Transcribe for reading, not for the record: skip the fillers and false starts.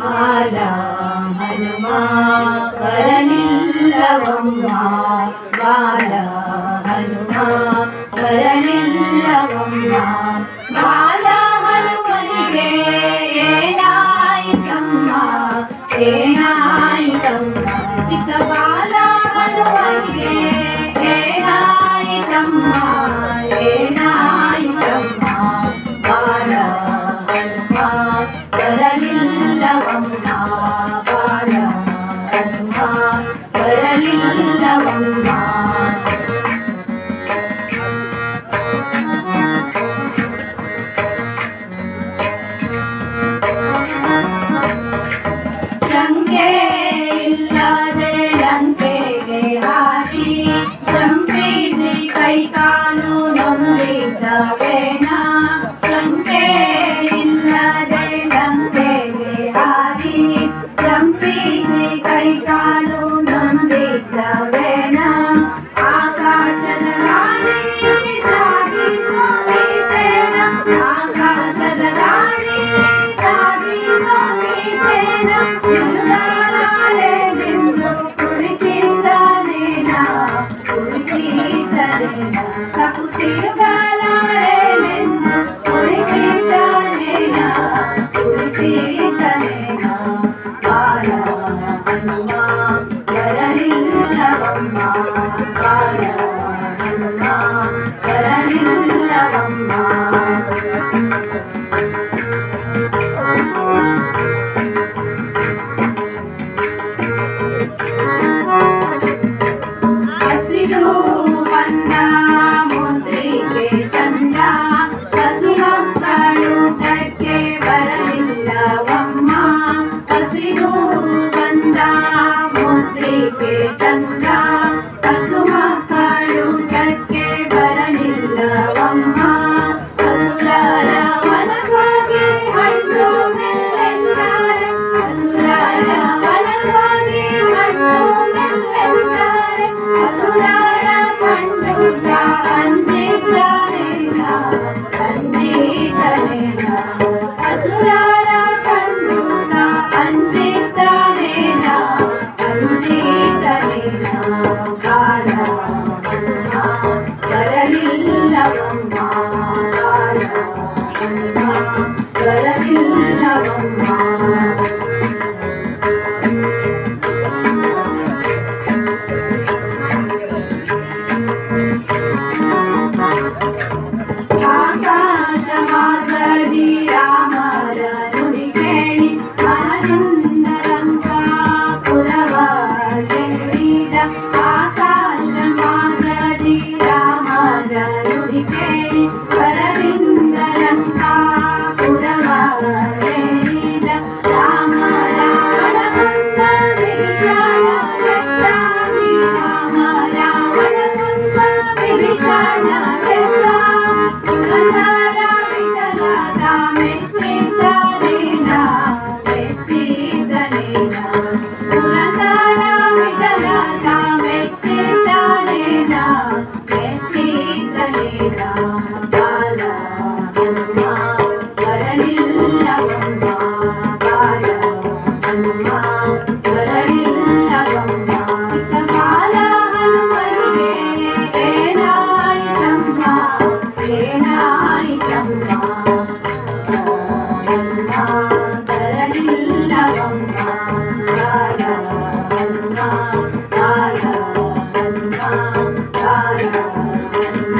ಬಾಲ ಹನುಮ ಬರಲಿಲ್ಲವಮ್ಮ ಬಾಲ ಹನುಮ ಬರಲಿಲ್ಲವಮ್ಮ ಬಾಲ ಹನುಮನಿಗೆ ಏನಾಯಿತಮ್ಮ ಏನಾಯಿತಮ್ಮ ಚಿಕ್ಕ ಬಾಲ ಹನುಮನಿಗೆ ಏನಾಯಿತಮ್ಮ ಏನಾಯಿತಮ್ಮ ಬಾಲ ಹನುಮ ಬರಲಿಲ್ಲವಮ್ಮ ಬಾಲ ಹನುಮ ಬರಲಿಲ್ಲವಮ್ಮ ಲಂಕೆ ಇಲ್ಲದೆ ಲಂಕೆಗೆ ಹಾರಿ ಸಂಪಿಸಿ ಕೈಕಾಲು ನೊಂದಿದ್ದವೇನ ಲಂಕೆ ಇಲ್ಲದೆ ಲಂಕೆಗೆ ಹಾರಿ ಸಂಪಿಸಿ ಕೈಕಾಲು ನೊಂದಿದ್ದವೇನ ಆಕಾಶದ ರಾಣಿ ಸಾಗಿಸೋಗಿದ್ದೇನ ಆಕಾಶದ ರಾಣಿ ಸಾಗಿಸೋಗಿದ್ದೇನ ಎಲ್ಲಾರೆ ನಿಂದು ಕುಳಿತಿದ್ದಾನೇನ ಕುಳಿತಿದ್ದನೇನ ಸಕುತಿರುಗಾಲಾರೆ ನಿಂದು ಕುಳಿತಿದ್ದಾನೇನ ಕುಳಿತಿದ್ದನೇನ ಬಾಲ ಹನುಮ ಬರಲಿಲ್ಲವಮ್ಮ ಬಾಲ ಹನುಮ ಬರಲಿಲ್ಲವಮ್ಮ ಹಸಿರು ಬಂದ ಮುದ್ರಿಗೆ ತಂದ ಹಸು ಮಕ್ಕಳು ಊಟಕ್ಕೆ ಬರಲಿಲ್ಲವಮ್ಮ ಹಸಿರು ಬಂದ ಮುದ್ರಿಗೆ ತಂದ ಹಸು ಮಕ್ಕಳು ಊಟಕ್ಕೆ ಬರಲಿಲ್ಲವಮ್ಮ ಹಸುರಾರ ಮನವಾಗಿ ಹಣ್ಣು ಮೆಲ್ಲೆಂದರೆ ಹಸುರಾರ ಮನವಾಗಿ ಹಣ್ಣು ಮೆಲ್ಲೆಂದರೆ ಹಸುರಾರ ಕಂಡುಟ ಅಂಜಿದ್ದನೇನ ಅಂಜಿದ್ದನೇನ ಹಸುರಾರ ಕಂಡುಟ ಅಂಜಿದ್ದನೇನ ಅಂಜಿದ್ದನೇನ ಬಾಲ ಹನುಮ ಬರಲಿಲ್ಲವಮ್ಮ ಬಾಲ ಹನುಮ ಬರಲಿಲ್ಲವಮ್ಮ ಆಕಾಶ ಮಾರ್ಗದಿ ರಾಮರ ನುಡಿ ಕೇಳಿ ಆನಂದ ಲಂಕಾಪುರವ ಸೇರಿದ ಆಕಾಶ ಮಾರ್ಗದಿ ರಾಮರ ನುಡಿ ಕೇಳಿ ಬರಲಿಂದ ಲಂಕಾಪುರವ ಸೇರಿದ ರಾಮ ರಾವಣ ಕೊಂದ ವಿಭೀಷಣ ಎತ್ತಾಗಿ ರಾಮ ರಾವಣ ಕೊಂದ ವಿಭೀಷಣ ಪುರಂದರ ವಿಠಲದ ಮೆಚ್ಚಿದನೇನ ಮೆಚ್ಚಿದನೇನ ಪುರಂದರ ವಿಠಲದ ಮೆಚ್ಚಿದನೇನ ಮೆಚ್ಚಿದನೇನ ಬಾಲ ಹನುಮ ಬರಲಿಲ್ಲವಮ್ಮ ಬಾಲ ಹನುಮ ಬರಲಿಲ್ಲವಮ್ಮ ಬಾಲ ಹನುಮನಿಗೆ ಏನಾಯಿತಮ್ಮ ಏನಾಯಿತಮ್ಮ ಹನುಮ ಬರಲಿಲ್ಲವಮ್ಮ ಬಾಲ ಹನುಮ ಬಾಲ ಹನುಮ ಬಾಲ ಹನುಮ